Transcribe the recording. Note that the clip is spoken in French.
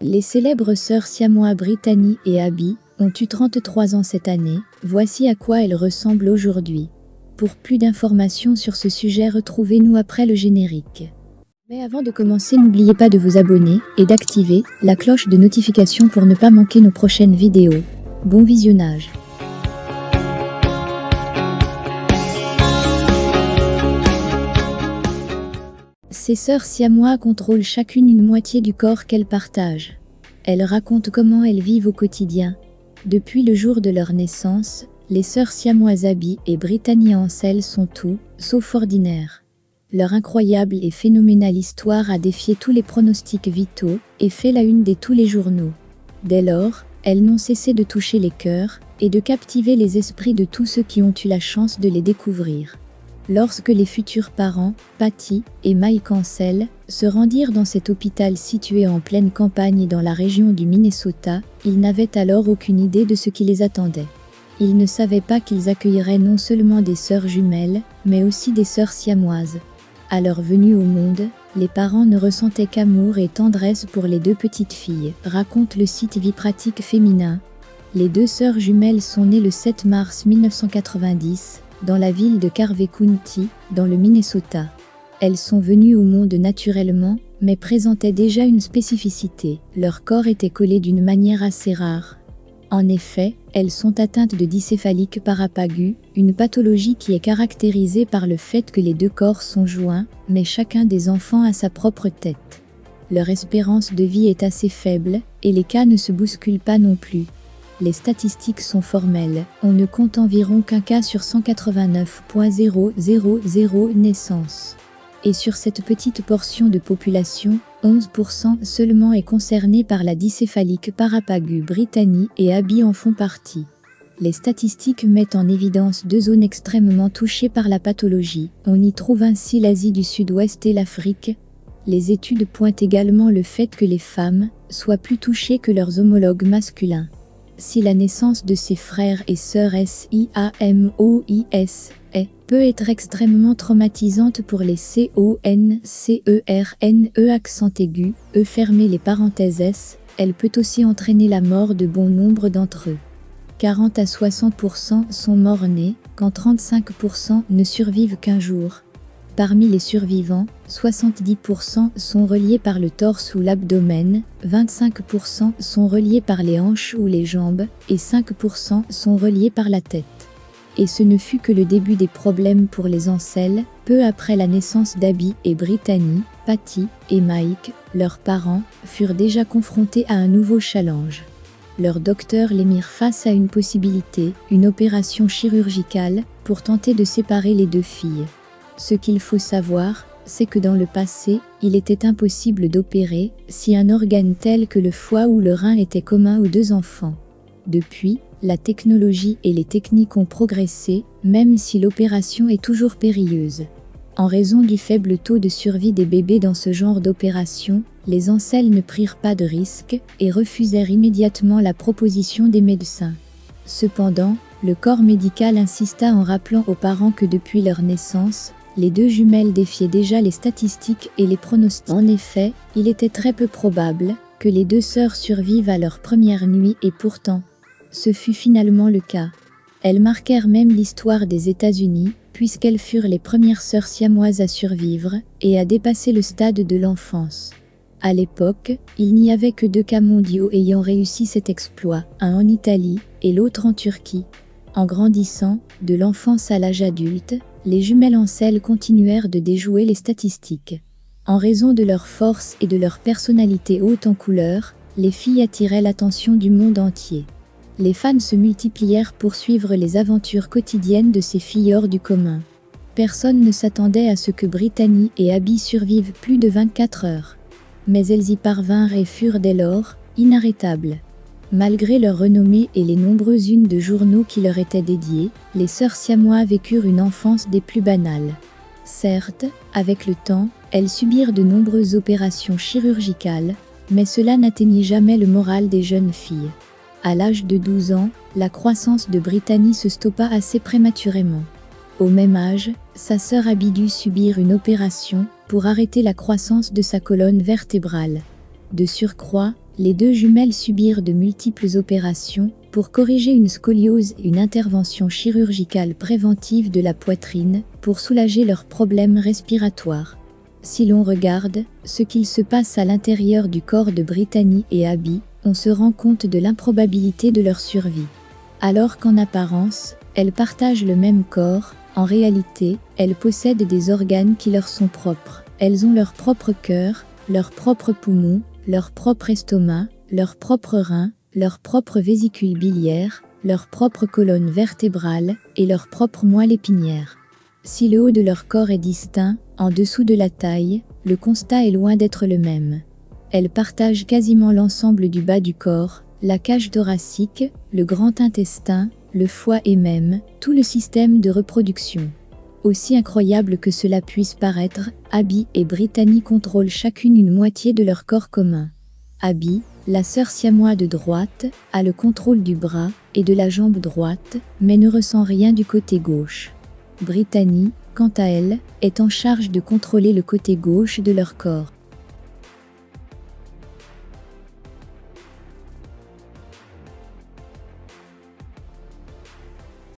Les célèbres sœurs siamois Brittany et Abby ont eu 33 ans cette année, voici à quoi elles ressemblent aujourd'hui. Pour plus d'informations sur ce sujet, retrouvez-nous après le générique. Mais avant de commencer, n'oubliez pas de vous abonner et d'activer la cloche de notification pour ne pas manquer nos prochaines vidéos. Bon visionnage. Ces sœurs siamois contrôlent chacune une moitié du corps qu'elles partagent. Elles racontent comment elles vivent au quotidien. Depuis le jour de leur naissance, les sœurs siamoises Abby et Brittany Ansel sont tout, sauf ordinaires. Leur incroyable et phénoménale histoire a défié tous les pronostics vitaux et fait la une de tous les journaux. Dès lors, elles n'ont cessé de toucher les cœurs et de captiver les esprits de tous ceux qui ont eu la chance de les découvrir. Lorsque les futurs parents, Patty et Mike Ansel, se rendirent dans cet hôpital situé en pleine campagne dans la région du Minnesota, ils n'avaient alors aucune idée de ce qui les attendait. Ils ne savaient pas qu'ils accueilleraient non seulement des sœurs jumelles, mais aussi des sœurs siamoises. À leur venue au monde, les parents ne ressentaient qu'amour et tendresse pour les deux petites filles, raconte le site Vie Pratique Féminin. Les deux sœurs jumelles sont nées le 7 mars 1990, dans la ville de Carvey County, dans le Minnesota. Elles sont venues au monde naturellement, mais présentaient déjà une spécificité, leur corps était collé d'une manière assez rare. En effet, elles sont atteintes de dicéphalique parapague, une pathologie qui est caractérisée par le fait que les deux corps sont joints, mais chacun des enfants a sa propre tête. Leur espérance de vie est assez faible, et les cas ne se bousculent pas non plus. Les statistiques sont formelles, on ne compte environ qu'un cas sur 189.000 naissances. Et sur cette petite portion de population, 11% seulement est concerné par la dicéphalique parapague. Brittany et Abby en font partie. Les statistiques mettent en évidence deux zones extrêmement touchées par la pathologie. On y trouve ainsi l'Asie du Sud-Ouest et l'Afrique. Les études pointent également le fait que les femmes soient plus touchées que leurs homologues masculins. Si la naissance de ses frères et sœurs SIAMOIS peut être extrêmement traumatisante pour les CONCERNE accent aigu, fermez les parenthèses S, elle peut aussi entraîner la mort de bon nombre d'entre eux. 40 à 60% sont morts-nés, quand 35% ne survivent qu'un jour. Parmi les survivants, 70% sont reliés par le torse ou l'abdomen, 25% sont reliés par les hanches ou les jambes, et 5% sont reliés par la tête. Et ce ne fut que le début des problèmes pour les Ansel. Peu après la naissance d'Abby et Brittany, Patty et Mike, leurs parents, furent déjà confrontés à un nouveau challenge. Leurs docteurs les mirent face à une possibilité, une opération chirurgicale, pour tenter de séparer les deux filles. Ce qu'il faut savoir, c'est que dans le passé, il était impossible d'opérer si un organe tel que le foie ou le rein était commun aux deux enfants. Depuis, la technologie et les techniques ont progressé, même si l'opération est toujours périlleuse. En raison du faible taux de survie des bébés dans ce genre d'opération, les Ansel ne prirent pas de risque et refusèrent immédiatement la proposition des médecins. Cependant, le corps médical insista en rappelant aux parents que depuis leur naissance, les deux jumelles défiaient déjà les statistiques et les pronostics. En effet, il était très peu probable que les deux sœurs survivent à leur première nuit et pourtant, ce fut finalement le cas. Elles marquèrent même l'histoire des États-Unis, puisqu'elles furent les premières sœurs siamoises à survivre et à dépasser le stade de l'enfance. À l'époque, il n'y avait que 2 cas mondiaux ayant réussi cet exploit, un en Italie et l'autre en Turquie. En grandissant, de l'enfance à l'âge adulte, les jumelles Ansel continuèrent de déjouer les statistiques. En raison de leur force et de leur personnalité haute en couleur, les filles attiraient l'attention du monde entier. Les fans se multiplièrent pour suivre les aventures quotidiennes de ces filles hors du commun. Personne ne s'attendait à ce que Brittany et Abby survivent plus de 24 heures. Mais elles y parvinrent et furent dès lors inarrêtables. Malgré leur renommée et les nombreuses unes de journaux qui leur étaient dédiées, les sœurs siamois vécurent une enfance des plus banales. Certes, avec le temps, elles subirent de nombreuses opérations chirurgicales, mais cela n'atteignit jamais le moral des jeunes filles. À l'âge de 12 ans, la croissance de Brittany se stoppa assez prématurément. Au même âge, sa sœur Abby dut subir une opération pour arrêter la croissance de sa colonne vertébrale. De surcroît, les deux jumelles subirent de multiples opérations pour corriger une scoliose et une intervention chirurgicale préventive de la poitrine pour soulager leurs problèmes respiratoires. Si l'on regarde ce qu'il se passe à l'intérieur du corps de Brittany et Abby, on se rend compte de l'improbabilité de leur survie. Alors qu'en apparence, elles partagent le même corps, en réalité, elles possèdent des organes qui leur sont propres. Elles ont leur propre cœur, leurs propres poumons, leur propre estomac, leurs propres reins, leur propre vésicule biliaire, leur propre colonne vertébrale et leur propre moelle épinière. Si le haut de leur corps est distinct, en dessous de la taille, le constat est loin d'être le même. Elles partagent quasiment l'ensemble du bas du corps, la cage thoracique, le grand intestin, le foie et même tout le système de reproduction. Aussi incroyable que cela puisse paraître, Abby et Brittany contrôlent chacune une moitié de leur corps commun. Abby, la sœur siamoise de droite, a le contrôle du bras et de la jambe droite, mais ne ressent rien du côté gauche. Brittany, quant à elle, est en charge de contrôler le côté gauche de leur corps.